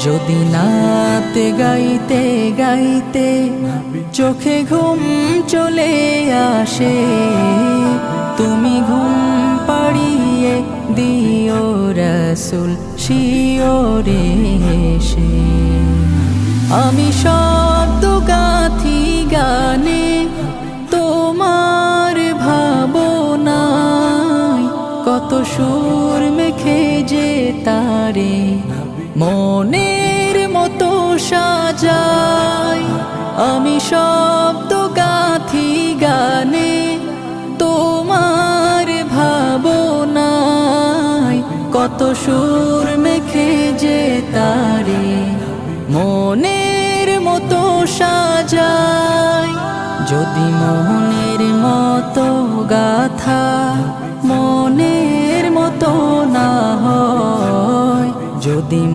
যদি নাতে গাইতে গাইতে চোখে ঘুম চলে আসে, তুমি ঘুম পাড়িয়ে দিও রাসূল শিওরে এসে। আমি শব্দ গাথি গানে তোমার ভাবনায়, কত সুর মেখে যে তারে মনের মতো সাজাই। আমি শব্দ গাথি গানে তোমার ভাবনায়, কত সুর মেখে যে তারে মনের মতো সাজাই। যদি মন